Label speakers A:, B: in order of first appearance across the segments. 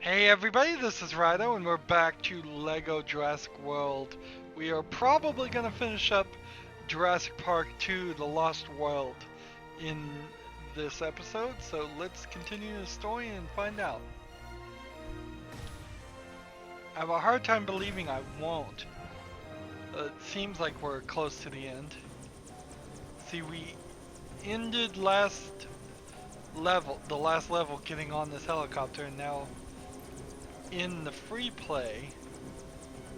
A: Hey everybody, this is Rydo and we're back to Lego Jurassic World. We are probably going to finish up Jurassic Park 2, The Lost World in this episode, so let's continue the story and find out. I have a hard time believing I won't. It seems like we're close to the end. See, we ended the last level getting on this helicopter, and now in the free play,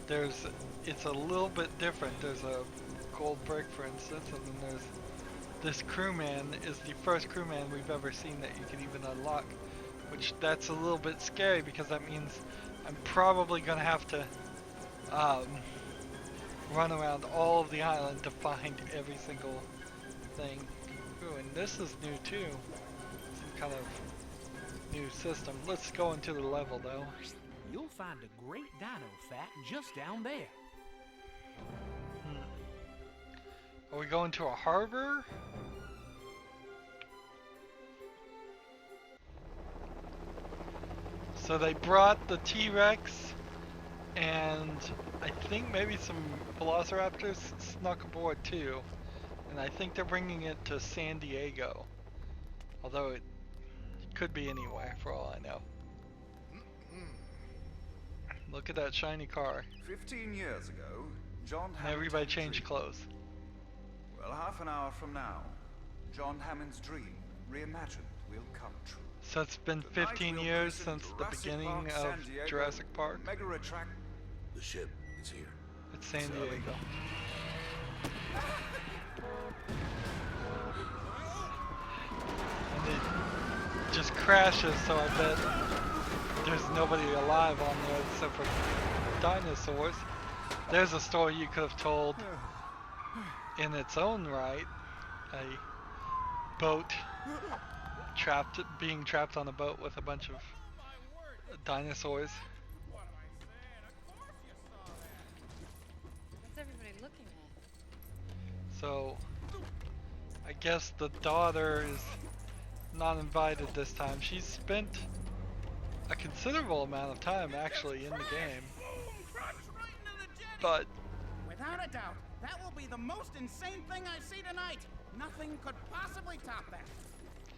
A: it's a little bit different. There's a gold brick, for instance, and then there's this crewman is the first crewman we've ever seen that you can even unlock, which that's a little bit scary because that means I'm probably gonna have to run around all of the island to find every single thing. Ooh, and this is new too. Some kind of new system. Let's go into the level though.
B: You'll find a great dino fat just down there.
A: Are we going to a harbor? So they brought the T-Rex and I think maybe some velociraptors snuck aboard too. And I think they're bringing it to San Diego. Although it could be anywhere for all I know. Look at that shiny car.
C: 15 years ago, John
A: And
C: Hammond
A: everybody
C: had a
A: changed
C: dream.
A: clothes.
C: Well, half an hour from now, John Hammond's dream, reimagined, will come true.
A: So it's been
C: Tonight
A: 15
C: we'll
A: years
C: christen
A: since the
C: Jurassic
A: beginning
C: Park,
A: of
C: San Diego,
A: Jurassic Park.
C: Mega attract.
D: The ship is here.
A: It's San
C: Sorry.
A: Diego. And it just crashes, so I bet there's nobody alive on there except for dinosaurs. There's a story you could have told in its own right. A boat being trapped on a boat with a bunch of dinosaurs.
E: What's everybody looking at?
A: So I guess the daughter is not invited this time. She's spent a considerable amount of time actually in the game. But
F: Without a doubt, that will be the most insane thing I see tonight. Nothing could possibly top that.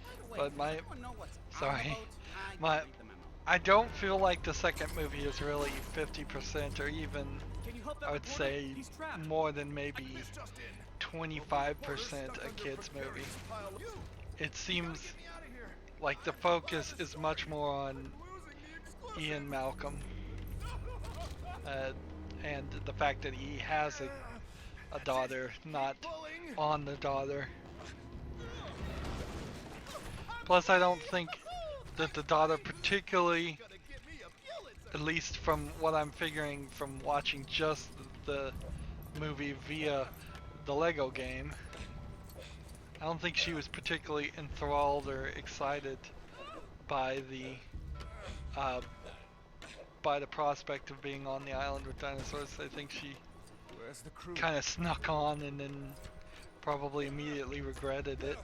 F: By the way,
A: But my-
F: does anyone know what's on
A: sorry.
F: the boat? I
A: My-
F: didn't read the memo.
A: I don't feel like the second movie is really 50% or even I would say more than maybe 25% a kid's movie. It seems like the focus is much more on Ian Malcolm and the fact that he has a daughter, not on the daughter. Plus, I don't think that the daughter particularly, at least from what I'm figuring from watching just the movie via the Lego game, I don't think she was particularly enthralled or excited by the prospect of being on the island with dinosaurs. I think she
C: Where's the crew?
A: kind of snuck on and then probably immediately regretted it.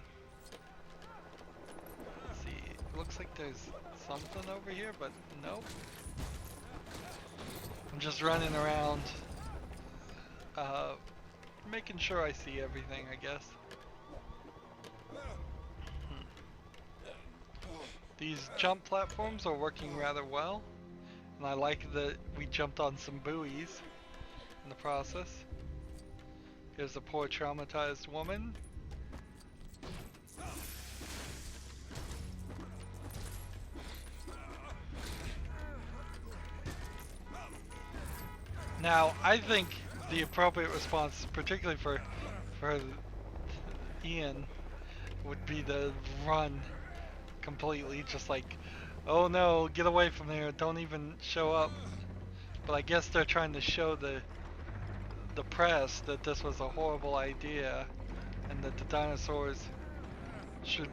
A: Let's see, it looks like there's something over here, but nope. I'm just running around, making sure I see everything, I guess. These jump platforms are working rather well, and I like that we jumped on some buoys in the process. Here's a poor traumatized woman. Now, I think the appropriate response, particularly for Ian, would be to run completely, just like, oh no, get away from there, don't even show up. But I guess they're trying to show the press that this was a horrible idea and that the dinosaurs should,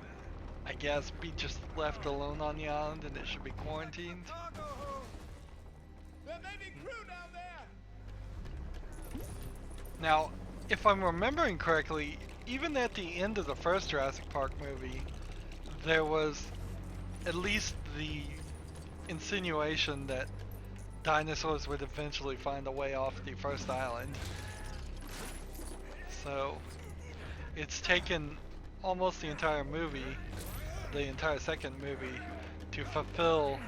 A: I guess, be just left alone on the island and it should be quarantined.
F: There may be crew down there.
A: Now, if I'm remembering correctly, even at the end of the first Jurassic Park movie, there was at least the insinuation that dinosaurs would eventually find a way off the first island. So it's taken almost the entire movie, the entire second movie, to fulfill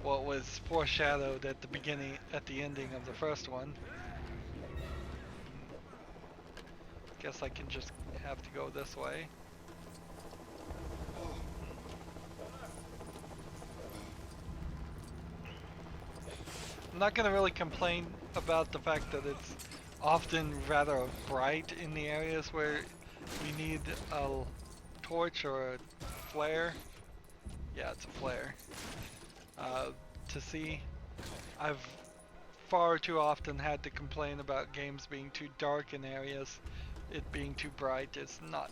A: what was foreshadowed at the beginning, at the ending of the first one. Guess I can just have to go this way. I'm not gonna really complain about the fact that it's often rather bright in the areas where we need a torch or a flare. Yeah, it's a flare. To see. I've far too often had to complain about games being too dark in areas. It being too bright is not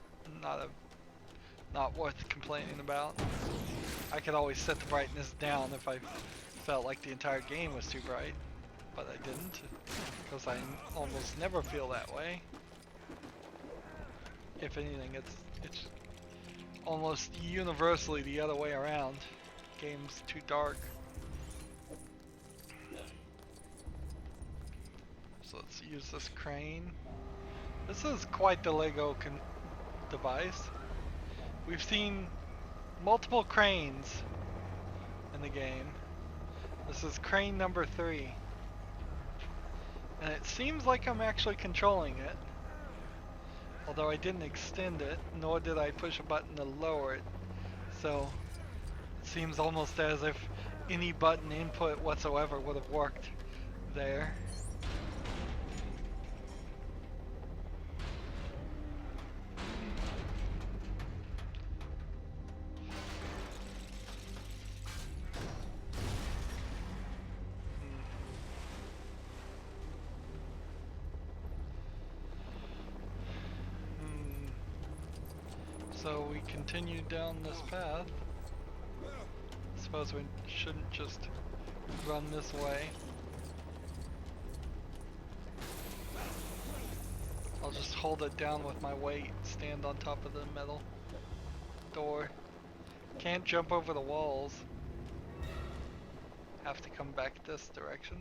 A: worth complaining about. I could always set the brightness down if I felt like the entire game was too bright, but I didn't, because I almost never feel that way. If anything, it's almost universally the other way around. Game's too dark. So let's use this crane. This is quite the Lego device. We've seen multiple cranes in the game. This is crane number 3. And it seems like I'm actually controlling it. Although I didn't extend it, nor did I push a button to lower it. So it seems almost as if any button input whatsoever would have worked there. So we continue down this path. Suppose we shouldn't just run this way. I'll just hold it down with my weight, stand on top of the metal door. Can't jump over the walls. Have to come back this direction.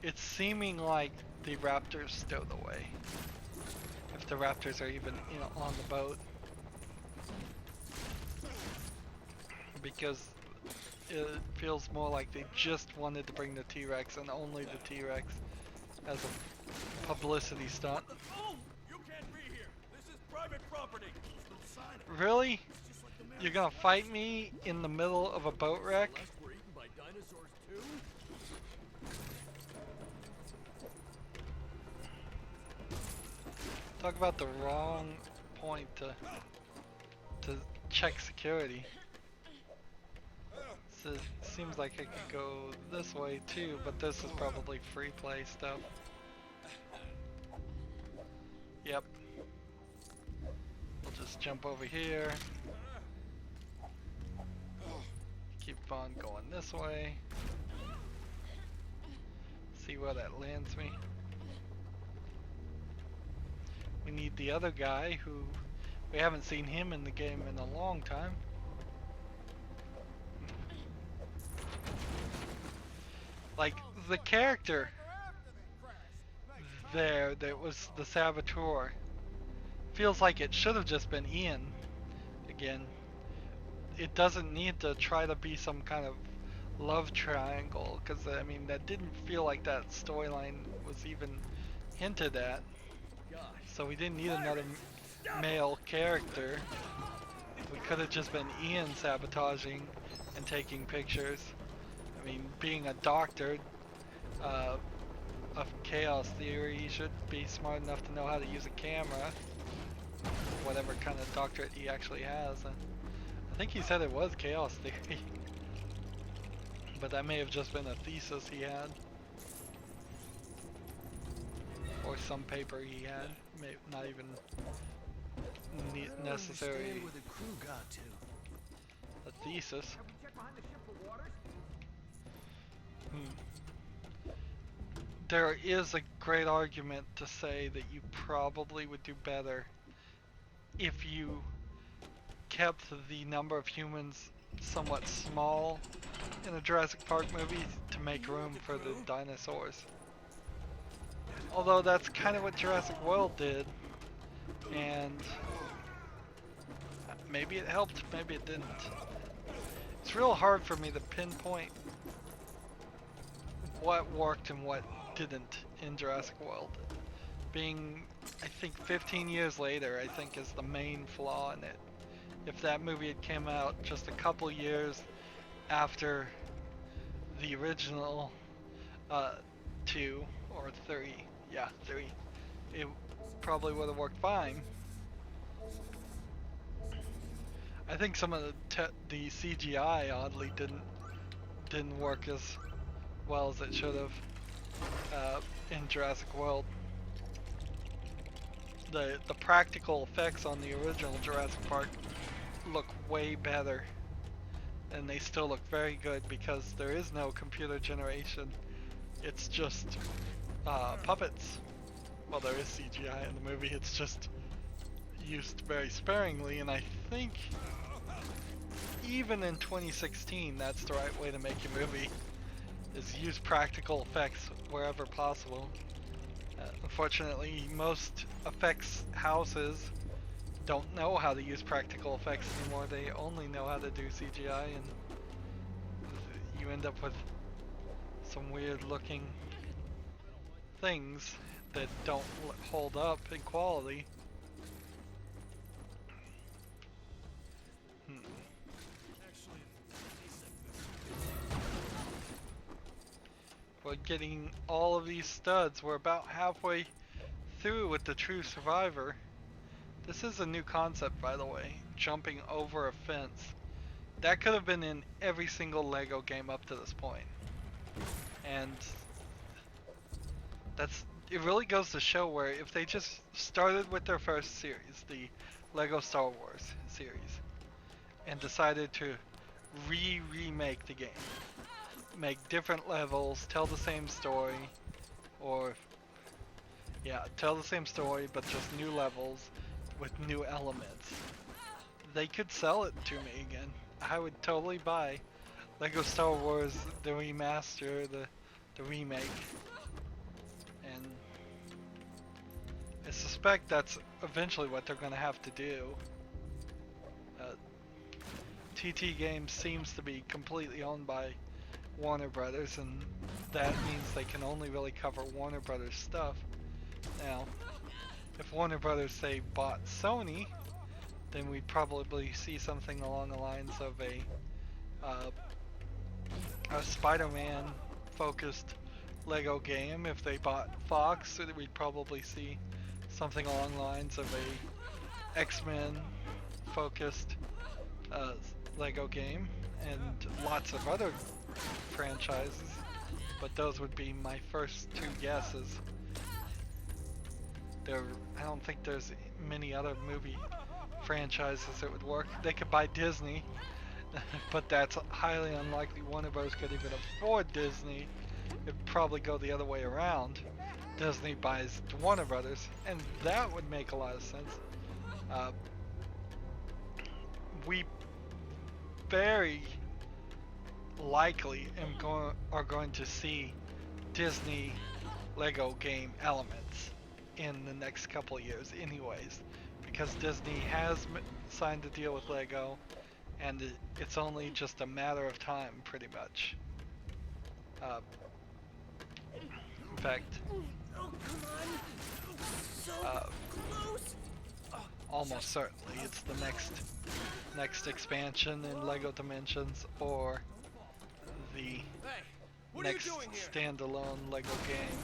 A: It's seeming like the Raptors stowed away. If the Raptors are even, you know, on the boat. Because it feels more like they just wanted to bring the T-Rex and only the T-Rex as a publicity stunt.
G: Oh, you can't be here. This is private property.
A: Really? You're gonna fight me in the middle of a boat wreck?
G: Unless we're eaten by dinosaurs too?
A: Talk about the wrong point to check security. So it seems like I could go this way too, but this is probably free play stuff. Yep. We'll just jump over here. Keep on going this way. See where that lands me. We need the other guy who we haven't seen him in the game in a long time. Like the character there that was the saboteur feels like it should have just been Ian again. It doesn't need to try to be some kind of love triangle, because I mean that didn't feel like that storyline was even hinted at. So we didn't need another male character. We could have just been Ian sabotaging and taking pictures. I mean, being a doctor of chaos theory, he should be smart enough to know how to use a camera. Whatever kind of doctorate he actually has. I think he said it was chaos theory. But that may have just been a thesis he had. Or some paper he had. Not even necessary
B: Where the crew got to.
A: a thesis. There is a great argument to say that you probably would do better if you kept the number of humans somewhat small in a Jurassic Park movie to make room for the dinosaurs. Although that's kind of what Jurassic World did, and maybe it helped, maybe it didn't. It's real hard for me to pinpoint what worked and what didn't in Jurassic World. Being, I think 15 years later, I think is the main flaw in it. If that movie had came out just a couple years after the original 2 or 3, yeah, 3, it probably would have worked fine. I think some of the CGI oddly didn't work as well as it should have in Jurassic World. The practical effects on the original Jurassic Park look way better, and they still look very good because there is no computer generation. It's just puppets. Well, there is CGI in the movie, it's just used very sparingly, and I think even in 2016 that's the right way to make a movie, is use practical effects wherever possible. Unfortunately, most effects houses don't know how to use practical effects anymore. They only know how to do CGI, and you end up with some weird looking things that don't hold up in quality. We're getting all of these studs. We're about halfway through with the true survivor. This is a new concept, by the way, jumping over a fence. That could have been in every single Lego game up to this point. And it really goes to show where if they just started with their first series, the Lego Star Wars series, and decided to remake the game, make different levels, tell the same story, or yeah, tell the same story but just new levels with new elements, they could sell it to me again. I would totally buy Lego Star Wars, the remaster, the remake, and I suspect that's eventually what they're gonna have to do. TT Games seems to be completely owned by Warner Brothers, and that means they can only really cover Warner Brothers stuff. Now, if Warner Brothers, say, bought Sony, then we'd probably see something along the lines of a Spider-Man focused Lego game. If they bought Fox, we'd probably see something along the lines of a X-Men focused Lego game, and lots of other franchises, but those would be my first two guesses. I don't think there's many other movie franchises that would work. They could buy Disney, but that's highly unlikely. Warner Bros. Could even afford Disney. It'd probably go the other way around. Disney buys Warner Brothers, and that would make a lot of sense. We very likely are going to see Disney Lego game elements in the next couple of years anyways, because Disney has signed a deal with Lego, and it's only just a matter of time pretty much. In fact, almost certainly it's the next expansion in Lego Dimensions, or the next standalone Lego game.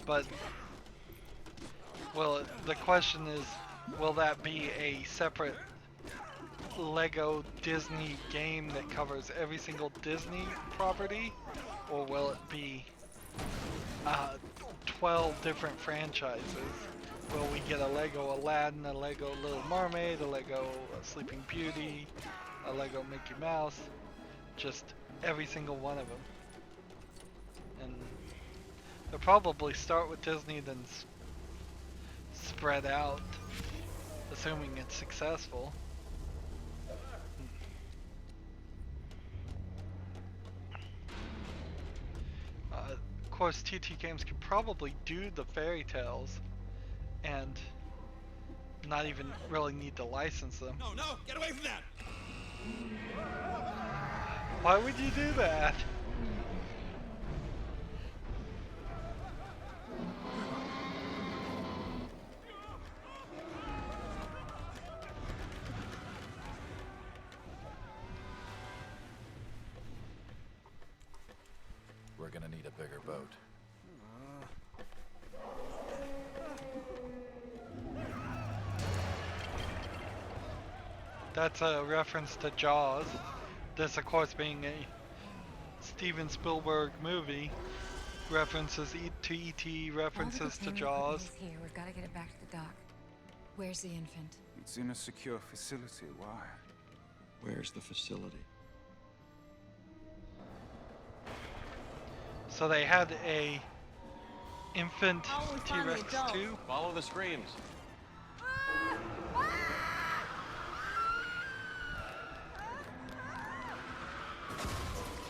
A: But, well, the question is, will that be a separate Lego Disney game that covers every single Disney property, or will it be 12 different franchises? Will we get a Lego Aladdin, a Lego Little Mermaid, a Lego Sleeping Beauty, a Lego Mickey Mouse? Just every single one of them. And they'll probably start with Disney, then spread out, assuming it's successful. Of course, TT Games could probably do the fairy tales and not even really need to license them.
G: No, no, get away from that!
A: Why would you do that?
H: We're gonna need a bigger boat.
A: That's a reference to Jaws. This, of course, being a Steven Spielberg movie. References to E.T., references to Jaws.
E: Here, we've got to get it back to the dock. Where's the infant?
C: It's in a secure facility. Why?
I: Where's the facility?
A: So they had a infant T-Rex too.
G: Follow the screams.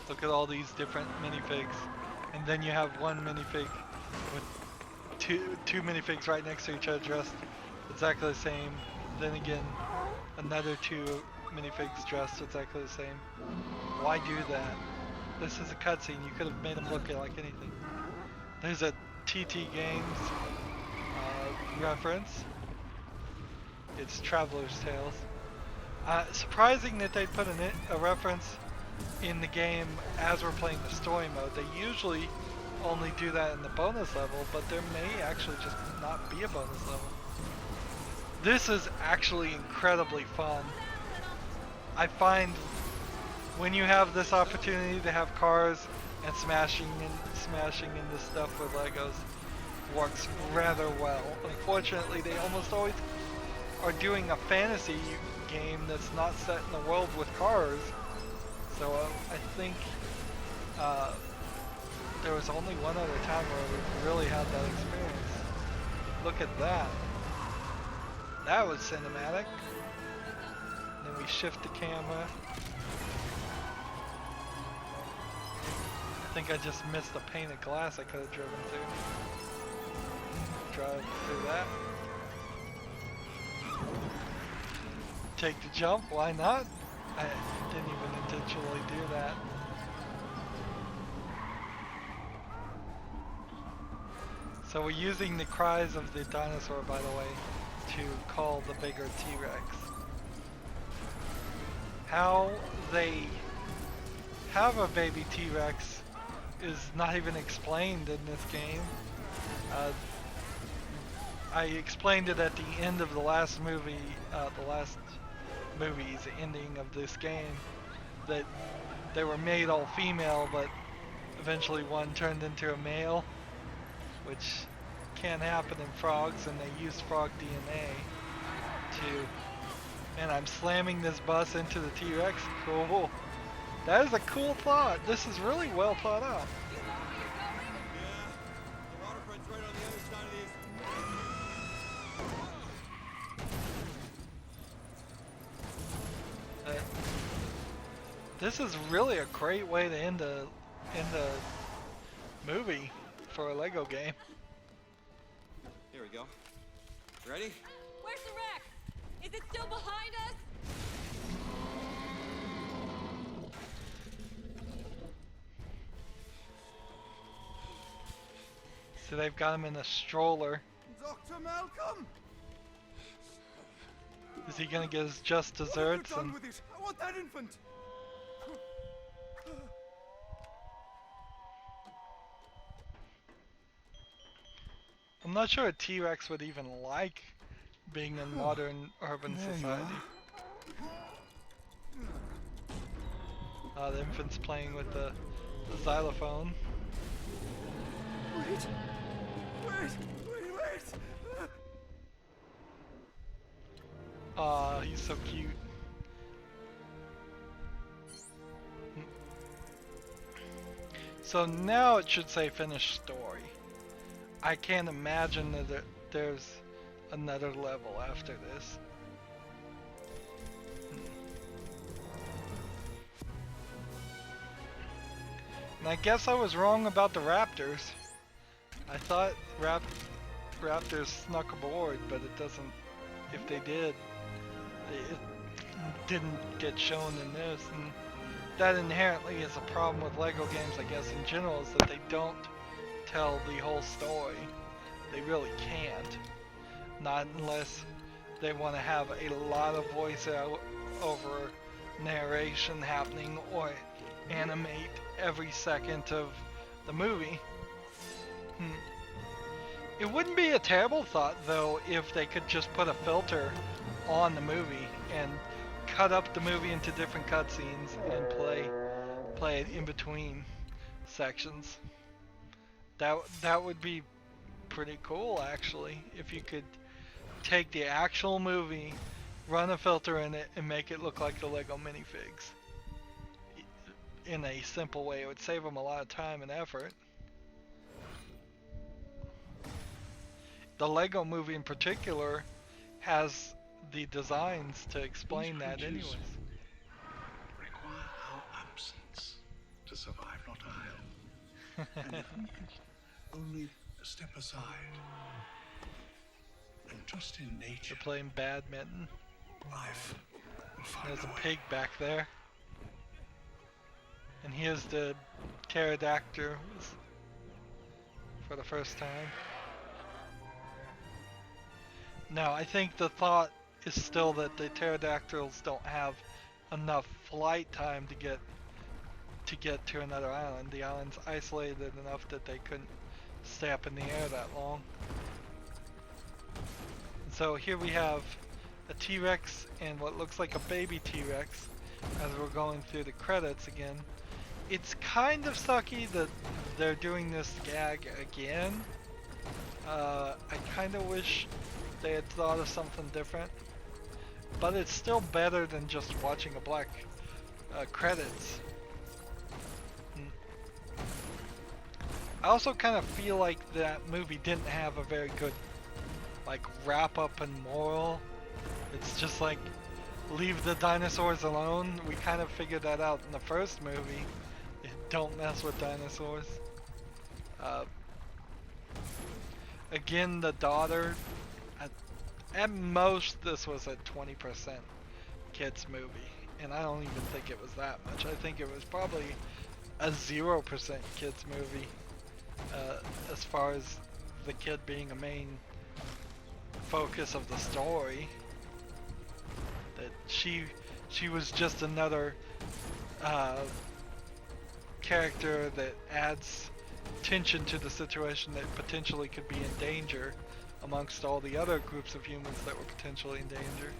A: Look at all these different minifigs, and then you have one minifig with two minifigs right next to each other, dressed exactly the same. Then again, another two minifigs dressed exactly the same. Why do that? This is a cutscene. You could have made them look like anything. There's a TT Games reference. It's Traveler's Tales. Surprising that they put a reference in the game as we're playing the story mode. They usually only do that in the bonus level, but there may actually just not be a bonus level. This is actually incredibly fun. I find when you have this opportunity to have cars and smashing into stuff with Legos works rather well. Unfortunately, they almost always are doing a fantasy game that's not set in the world with cars. So I think there was only one other time where we really had that experience. Look at that. That was cinematic. Then we shift the camera. I think I just missed a pane of glass I could have driven through. Drive through that. Take the jump, why not? I didn't even intentionally do that. So we're using the cries of the dinosaur, by the way, to call the bigger T-Rex. How they have a baby T-Rex is not even explained in this game. I explained it at the end of the last movie, the ending of this game, that they were made all female, but eventually one turned into a male, which can happen in frogs, and they used frog DNA to... And I'm slamming this bus into the T-Rex. Cool. That is a cool thought. This is really well thought out.
G: Yeah, the waterfront's right on the other side of these.
A: This is really a great way to end a movie for a Lego game.
G: Here we go. Ready?
E: Where's the wreck? Is it still behind us?
A: So they've got him in a stroller.
C: Dr. Malcolm!
A: Is he gonna get his just desserts?
C: What have
A: And
C: you done with it? I want that infant!
A: I'm not sure a T-Rex would even like being in modern urban society. The infant's playing with the xylophone.
C: Wait!
A: Aw, he's so cute. So now it should say finished story. I can't imagine that there's another level after this. And I guess I was wrong about the Raptors. I thought Raptors snuck aboard, but it doesn't. If they did, it didn't get shown in this, and that inherently is a problem with LEGO games, I guess, in general, is that they don't tell the whole story. They really can't. Not unless they want to have a lot of voice over narration happening or animate every second of the movie. It wouldn't be a terrible thought, though, if they could just put a filter on the movie and cut up the movie into different cutscenes and play it in between sections. That would be pretty cool, actually, if you could take the actual movie, run a filter in it, and make it look like the LEGO minifigs. In a simple way, it would save them a lot of time and effort. The LEGO movie in particular has the designs to explain that anyways.
J: Require our absence to survive, not I. And if we could only step aside and trust in nature.
A: They're playing badminton.
J: Life will find
A: There's
J: a
A: a
J: way.
A: pig back there. And here's the pterodactyl for the first time. Now, I think the thought is still that the pterodactyls don't have enough flight time to get to another island. The island's isolated enough that they couldn't stay up in the air that long. So here we have a T-Rex and what looks like a baby T-Rex as we're going through the credits again. It's kind of sucky that they're doing this gag again. I kind of wish they had thought of something different, but it's still better than just watching a black credits. I also kind of feel like that movie didn't have a very good like wrap up and moral. It's just like, leave the dinosaurs alone. We kind of figured that out in the first movie. Don't mess with dinosaurs. Again, the daughter, at most this was a 20% kids movie, and I don't even think it was that much. I think it was probably a 0% kids movie, as far as the kid being a main focus of the story. That she was just another character that adds tension to the situation that potentially could be in danger amongst all the other groups of humans that were potentially in danger.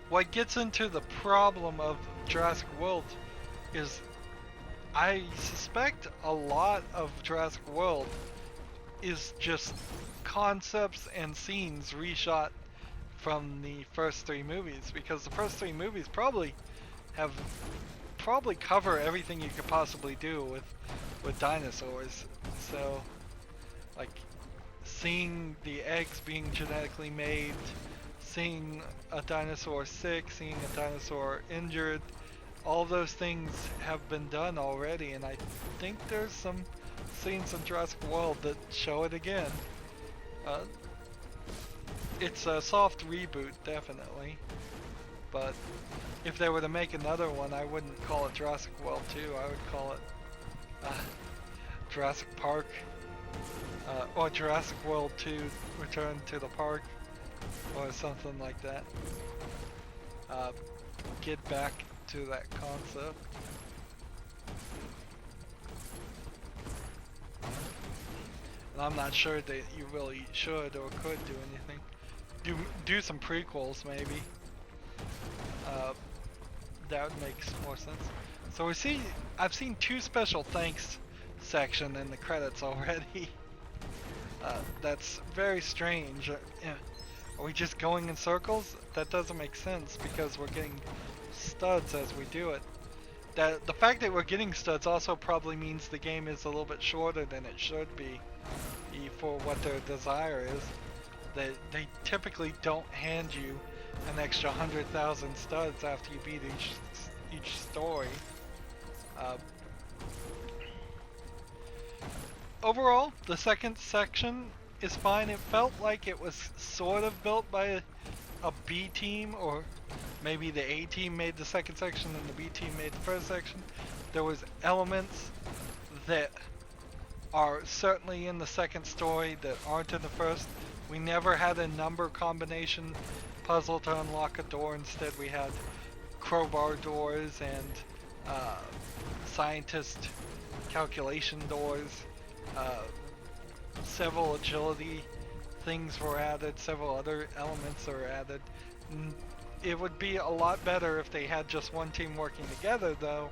A: What gets into the problem of Jurassic World is I suspect a lot of Jurassic World is just concepts and scenes reshot from the first three movies, because the first three movies probably cover everything you could possibly do with dinosaurs. So like seeing the eggs being genetically made, seeing a dinosaur sick, seeing a dinosaur injured, all those things have been done already, and I think there's some scenes in Jurassic World that show it again. It's a soft reboot, definitely, but if they were to make another one, I wouldn't call it Jurassic World 2, I would call it Jurassic Park, or Jurassic World 2 Return to the Park, or something like that. Get back to that concept. And I'm not sure that you really should or could do anything. Do some prequels, maybe. That would make more sense. So I've seen 2 special thanks section in the credits already. That's very strange. Are we just going in circles? That doesn't make sense because we're getting studs as we do it. The fact that we're getting studs also probably means the game is a little bit shorter than it should be. for what their desire is. They typically don't hand you an extra 100,000 studs after you beat each story. Overall, the second section is fine. It felt like it was sort of built by a B team, or maybe the A team made the second section and the B team made the first section. There was elements that are certainly in the second story that aren't in the first. We never had a number combination puzzle to unlock a door. Instead we had crowbar doors and scientist calculation doors. Several agility things were added, several other elements are added. It would be a lot better if they had just one team working together though,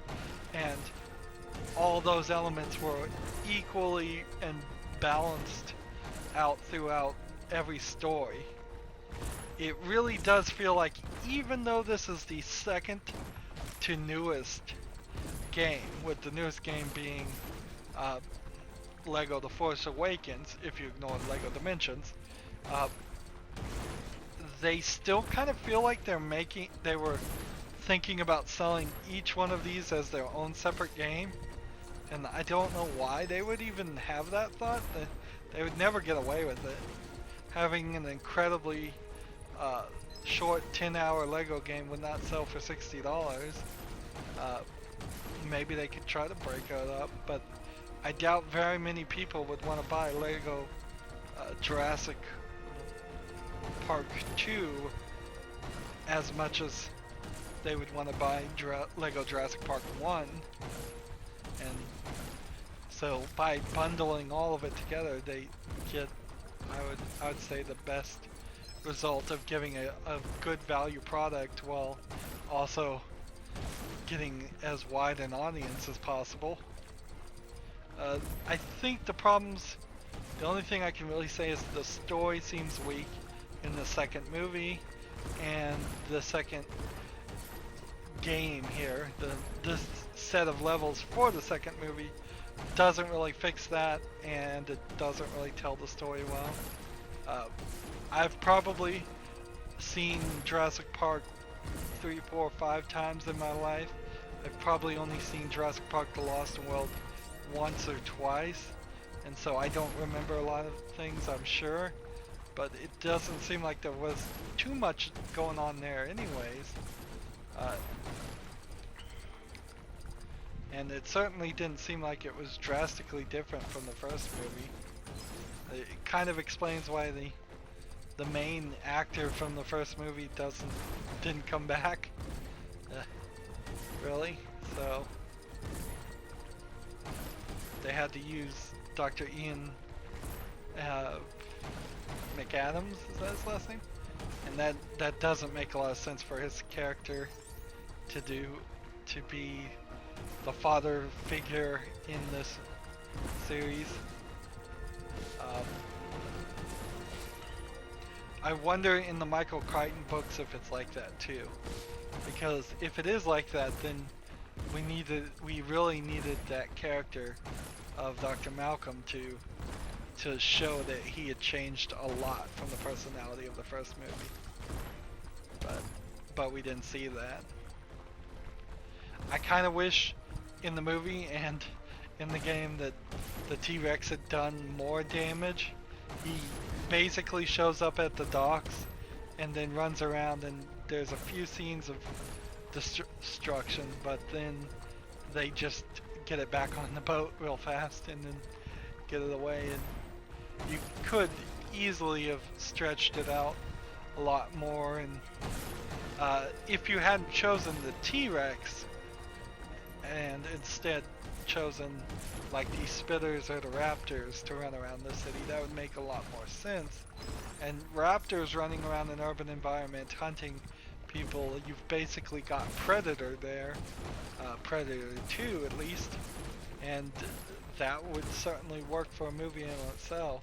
A: and all those elements were equally and balanced out throughout every story. It really does feel like, even though this is the second to newest game, with the newest game being Lego The Force Awakens, if you ignore Lego Dimensions, they still kind of feel like they were thinking about selling each one of these as their own separate game, and I don't know why they would even have that thought. They would never get away with it. Having an incredibly short 10-hour Lego game would not sell for $60. Maybe they could try to break it up, but I doubt very many people would want to buy Lego Jurassic Park 2 as much as they would want to buy Lego Jurassic Park 1. And so by bundling all of it together, they get, I would say, the best result of giving a good value product while also getting as wide an audience as possible. I think the only thing I can really say is the story seems weak in the second movie, and the second game here, this set of levels for the second movie doesn't really fix that, and it doesn't really tell the story well. I've probably seen Jurassic Park 3, 4, 5 times in my life. I've probably only seen Jurassic Park The Lost World once or twice, and so I don't remember a lot of things, I'm sure, but it doesn't seem like there was too much going on there anyways. And it certainly didn't seem like it was drastically different from the first movie. It kind of explains why the main actor from the first movie didn't come back. Really? So they had to use Dr. Ian McAdams, is that his last name? And that doesn't make a lot of sense for his character to be the father figure in this series. I wonder in the Michael Crichton books if it's like that too, because if it is like that, then we really needed that character of Dr. Malcolm to show that he had changed a lot from the personality of the first movie. But we didn't see that. I kind of wish in the movie and in the game that the T-Rex had done more damage. He basically shows up at the docks and then runs around, and there's a few scenes of destruction, but then they just get it back on the boat real fast and then get it away. And you could easily have stretched it out a lot more, and if you hadn't chosen the T-Rex and instead chosen like these spitters or the raptors to run around the city, that would make a lot more sense. And raptors running around an urban environment hunting people, you've basically got Predator there, Predator 2 at least, and that would certainly work for a movie in itself.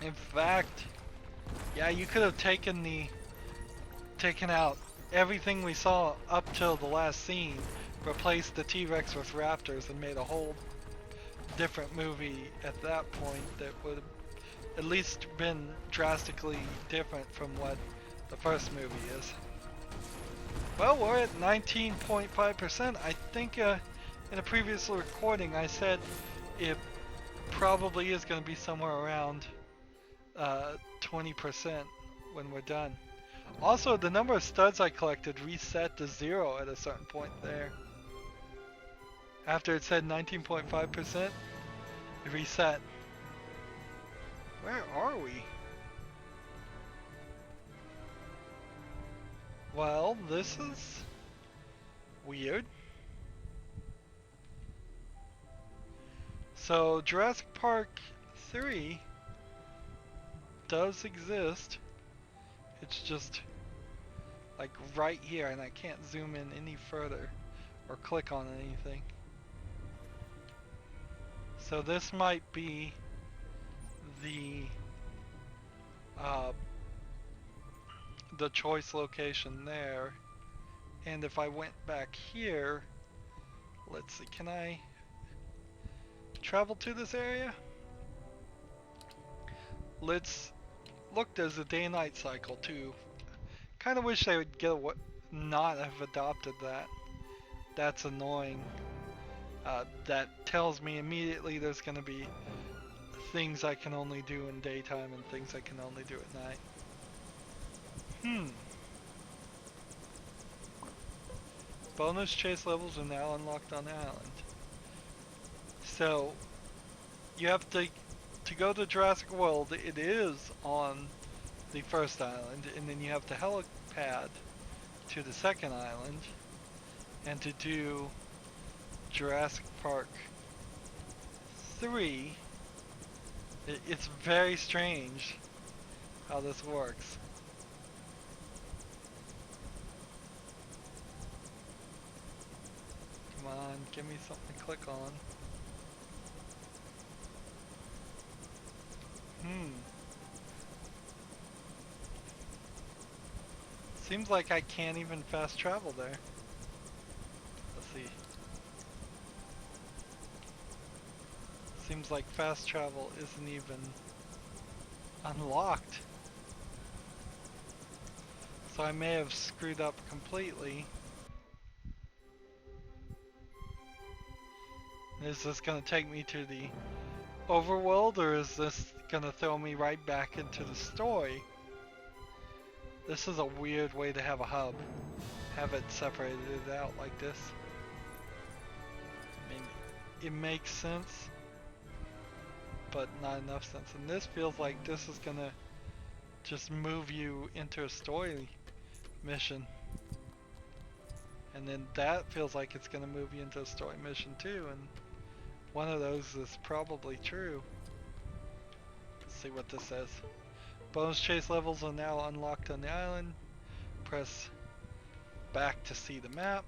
A: In fact, yeah, you could have taken out everything we saw up till the last scene, replaced the T-Rex with raptors, and made a whole different movie at that point that would have at least been drastically different from what the first movie is. Well, we're at 19.5%. I think in a previous recording I said it probably is going to be somewhere around 20% when we're done. Also, the number of studs I collected reset to 0 at a certain point there. After it said 19.5%, it reset. Where are we? Well, this is weird. So, Jurassic Park 3 does exist. It's just like right here, and I can't zoom in any further or click on anything. So this might be the choice location there. And if I went back here, let's see, can I travel to this area? Let's look, there's a day and night cycle too. Kind of wish they would get not have adopted that. That's annoying. That tells me immediately there's going to be things I can only do in daytime and things I can only do at night. Bonus chase levels are now unlocked on the island. So, you have to go to Jurassic World, it is on the first island, and then you have to helipad to the second island, and to do Jurassic Park 3, it's very strange how this works. Come on, give me something to click on. Seems like I can't even fast travel there. Let's see. Seems like fast travel isn't even unlocked. So I may have screwed up completely. Is this gonna take me to the overworld, or is this gonna throw me right back into the story? This is a weird way to have a hub. Have it separated out like this. I mean, it makes sense, but not enough sense. And this feels like this is gonna just move you into a story mission. And then that feels like it's gonna move you into a story mission too, and one of those is probably true. Let's see what this says. Bonus chase levels are now unlocked on the island. Press back to see the map.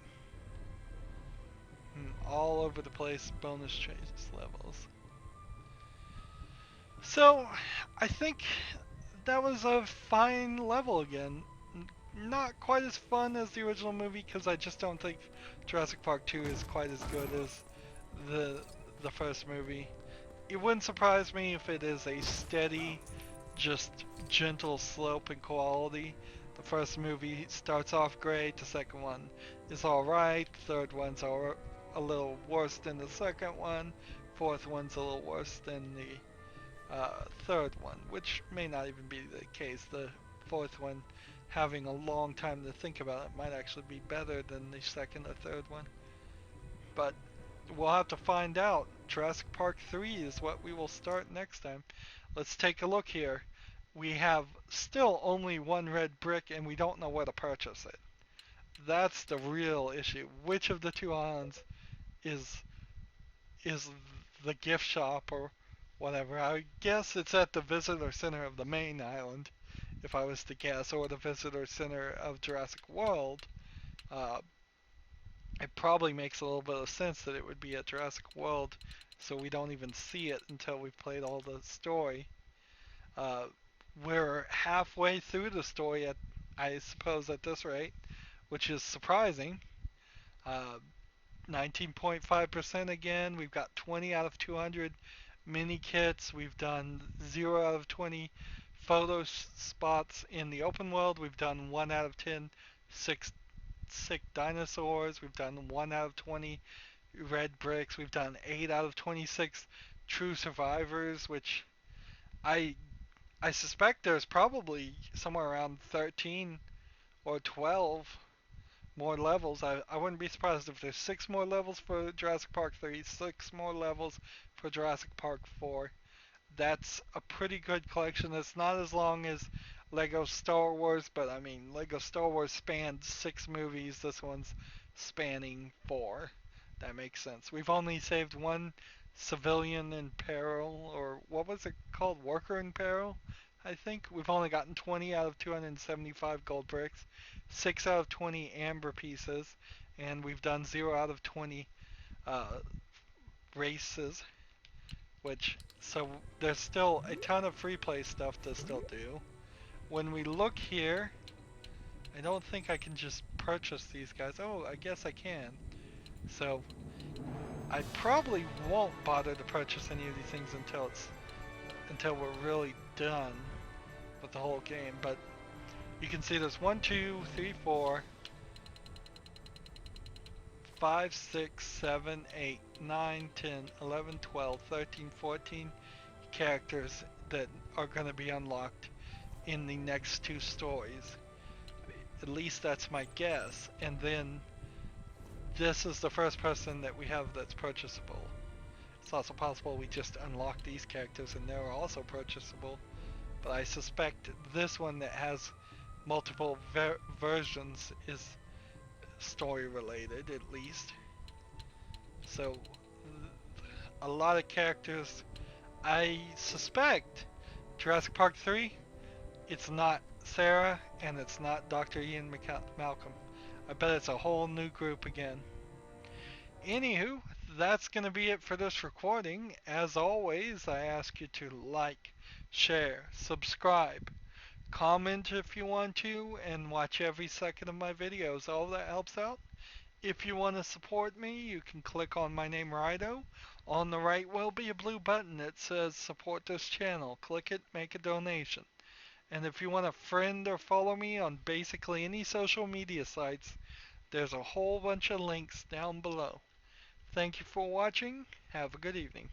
A: All over the place, bonus chase levels. So, I think that was a fine level again. Not quite as fun as the original movie, because I just don't think Jurassic Park 2 is quite as good as the first movie. It wouldn't surprise me if it is a steady, just gentle slope in quality. The first movie starts off great, the second one is alright, third one's a little worse than the second one, fourth one's a little worse than the third one, which may not even be the case. The fourth one, having a long time to think about it, might actually be better than the second or third one. But we'll have to find out. Jurassic Park 3 is what we will start next time. Let's take a look here. We have still only one red brick and we don't know where to purchase it. That's the real issue. Which of the two islands is the gift shop or whatever? I guess it's at the visitor center of the main island, if I was to guess, or the visitor center of Jurassic World. It probably makes a little bit of sense that it would be at Jurassic World, so we don't even see it until we've played all the story. We're halfway through the story, I suppose, at this rate, which is surprising. 19.5% again. We've got 20 out of 200 mini kits. We've done 0 out of 20 photo spots in the open world. We've done 1 out of 10 sick dinosaurs. We've done 1 out of 20 red bricks. We've done 8 out of 26 true survivors, which I I suspect there's probably somewhere around 13 or 12 more levels. I wouldn't be surprised if there's 6 more levels for Jurassic Park 3, 6 more levels for Jurassic Park 4. That's a pretty good collection. It's not as long as Lego Star Wars, but I mean, Lego Star Wars spanned 6 movies. This one's spanning 4. That makes sense. We've only saved one civilian in peril, or what was it called? Worker in peril, I think. We've only gotten 20 out of 275 gold bricks, 6 out of 20 amber pieces, and we've done 0 out of 20 races, which, so there's still a ton of free play stuff to still do. When we look here, I don't think I can just purchase these guys. Oh, I guess I can. So I probably won't bother to purchase any of these things until we're really done with the whole game. But you can see there's 1, 2, 3, 4, 5, 6, 7, 8, 9, 10, 11, 12, 13, 14 characters that are going to be unlocked in the next 2 stories. At least that's my guess. And then this is the first person that we have that's purchasable. It's also possible we just unlock these characters and they're also purchasable. But I suspect this one that has multiple versions is story related, at least. So a lot of characters. I suspect Jurassic Park 3, it's not Sarah and it's not Dr. Ian Malcolm. I bet it's a whole new group again. Anywho, that's going to be it for this recording. As always, I ask you to like, share, subscribe, comment if you want to, and watch every second of my videos. All that helps out. If you want to support me, you can click on my name, Rydo. On the right will be a blue button that says support this channel. Click it, make a donation. And if you want to friend or follow me on basically any social media sites, there's a whole bunch of links down below. Thank you for watching. Have a good evening.